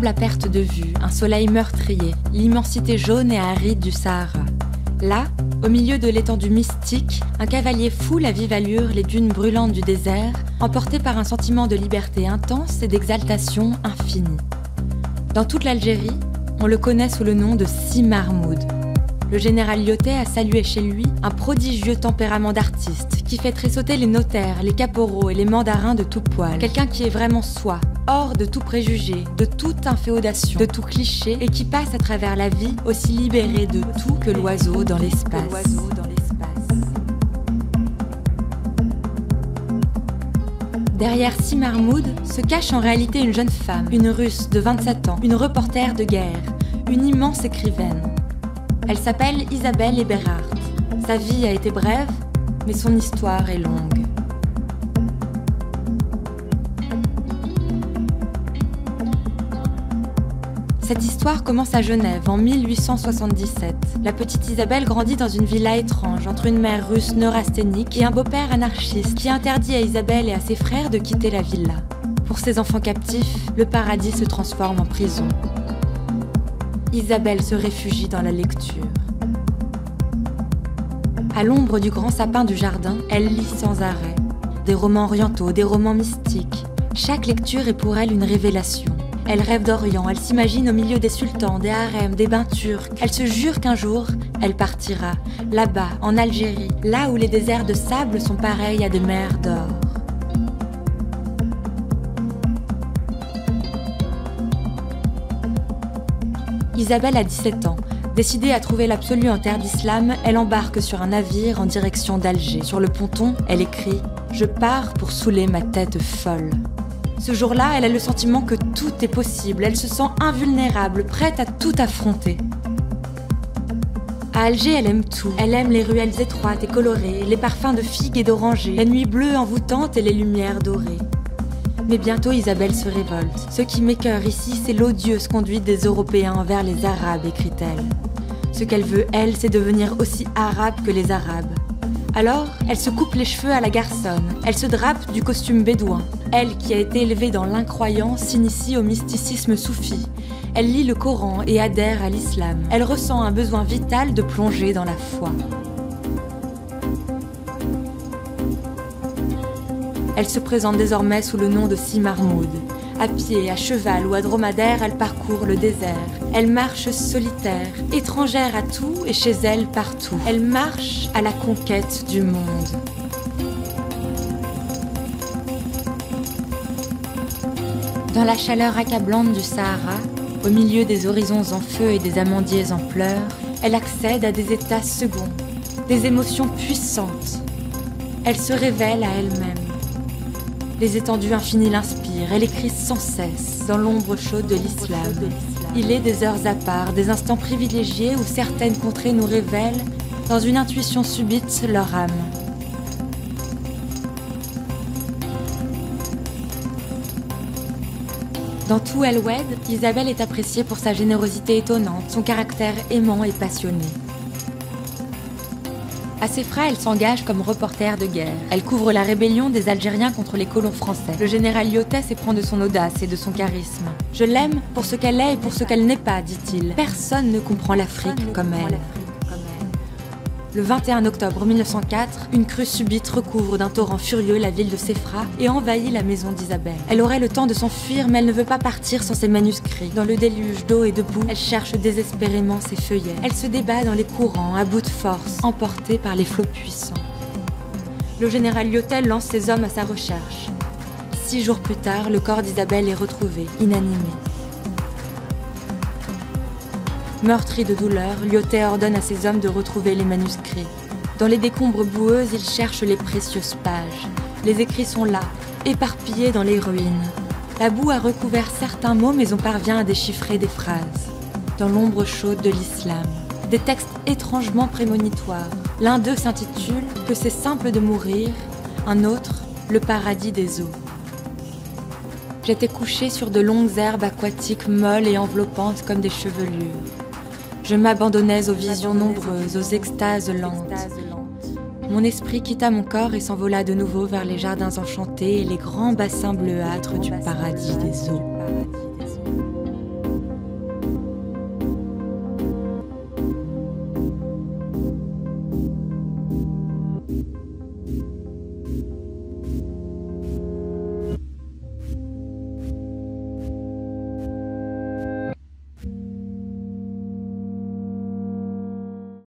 sable à perte de vue, un soleil meurtrier, l'immensité jaune et aride du Sahara. Là, au milieu de l'étendue mystique, un cavalier foule à vive allure les dunes brûlantes du désert, emporté par un sentiment de liberté intense et d'exaltation infinie. Dans toute l'Algérie, on le connaît sous le nom de Si Mahmoud. Le général Lyautey a salué chez lui un prodigieux tempérament d'artiste qui fait tressauter les notaires, les caporaux et les mandarins de tout poil. Quelqu'un qui est vraiment soi, hors de tout préjugé, de toute inféodation, de tout cliché et qui passe à travers la vie aussi libéré de tout que l'oiseau dans l'espace. Derrière Si Mahmoud se cache en réalité une jeune femme, une Russe de 27 ans, une reporter de guerre, une immense écrivaine. Elle s'appelle Isabelle Eberhardt. Sa vie a été brève, mais son histoire est longue. Cette histoire commence à Genève en 1877. La petite Isabelle grandit dans une villa étrange entre une mère russe neurasthénique et un beau-père anarchiste qui interdit à Isabelle et à ses frères de quitter la villa. Pour ses enfants captifs, le paradis se transforme en prison. Isabelle se réfugie dans la lecture. À l'ombre du grand sapin du jardin, elle lit sans arrêt. Des romans orientaux, des romans mystiques. Chaque lecture est pour elle une révélation. Elle rêve d'Orient, elle s'imagine au milieu des sultans, des harems, des bains turcs. Elle se jure qu'un jour, elle partira, là-bas, en Algérie, là où les déserts de sable sont pareils à des mers d'or. Isabelle a 17 ans. Décidée à trouver l'absolu en terre d'islam, elle embarque sur un navire en direction d'Alger. Sur le ponton, elle écrit « Je pars pour saouler ma tête folle ». Ce jour-là, elle a le sentiment que tout est possible. Elle se sent invulnérable, prête à tout affronter. À Alger, elle aime tout. Elle aime les ruelles étroites et colorées, les parfums de figues et d'orangers, la nuit bleue envoûtante et les lumières dorées. Mais bientôt, Isabelle se révolte. Ce qui m'écœure ici, c'est l'odieuse conduite des Européens envers les Arabes, écrit-elle. Ce qu'elle veut, elle, c'est devenir aussi arabe que les Arabes. Alors, elle se coupe les cheveux à la garçonne. Elle se drape du costume bédouin. Elle, qui a été élevée dans l'incroyance, s'initie au mysticisme soufi. Elle lit le Coran et adhère à l'islam. Elle ressent un besoin vital de plonger dans la foi. Elle se présente désormais sous le nom de Si Mahmoud. À pied, à cheval ou à dromadaire, elle parcourt le désert. Elle marche solitaire, étrangère à tout et chez elle partout. Elle marche à la conquête du monde. Dans la chaleur accablante du Sahara, au milieu des horizons en feu et des amandiers en pleurs, elle accède à des états seconds, des émotions puissantes. Elle se révèle à elle-même. Les étendues infinies l'inspirent, elle écrit sans cesse dans l'ombre chaude de l'islam. Il est des heures à part, des instants privilégiés où certaines contrées nous révèlent, dans une intuition subite, leur âme. Dans tout El Oued, Isabelle est appréciée pour sa générosité étonnante, son caractère aimant et passionné. À ses frais, elle s'engage comme reporter de guerre. Elle couvre la rébellion des Algériens contre les colons français. Le général Lyautey s'éprend de son audace et de son charisme. « Je l'aime pour ce qu'elle est et pour ce qu'elle n'est pas », dit-il. Personne ne comprend l'Afrique comme elle. Le 21 octobre 1904, une crue subite recouvre d'un torrent furieux la ville de Sefra et envahit la maison d'Isabelle. Elle aurait le temps de s'enfuir, mais elle ne veut pas partir sans ses manuscrits. Dans le déluge d'eau et de boue, elle cherche désespérément ses feuillets. Elle se débat dans les courants, à bout de force, emportée par les flots puissants. Le général Lyautey lance ses hommes à sa recherche. 6 jours plus tard, le corps d'Isabelle est retrouvé, inanimé. Meurtri de douleur, Lyautey ordonne à ses hommes de retrouver les manuscrits. Dans les décombres boueuses, ils cherchent les précieuses pages. Les écrits sont là, éparpillés dans les ruines. La boue a recouvert certains mots, mais on parvient à déchiffrer des phrases. Dans l'ombre chaude de l'islam, des textes étrangement prémonitoires. L'un d'eux s'intitule « Que c'est simple de mourir », un autre « Le paradis des eaux ». J'étais couchée sur de longues herbes aquatiques molles et enveloppantes comme des chevelures. Je m'abandonnais aux visions nombreuses, aux extases lentes. Mon esprit quitta mon corps et s'envola de nouveau vers les jardins enchantés et les grands bassins bleuâtres du paradis des eaux.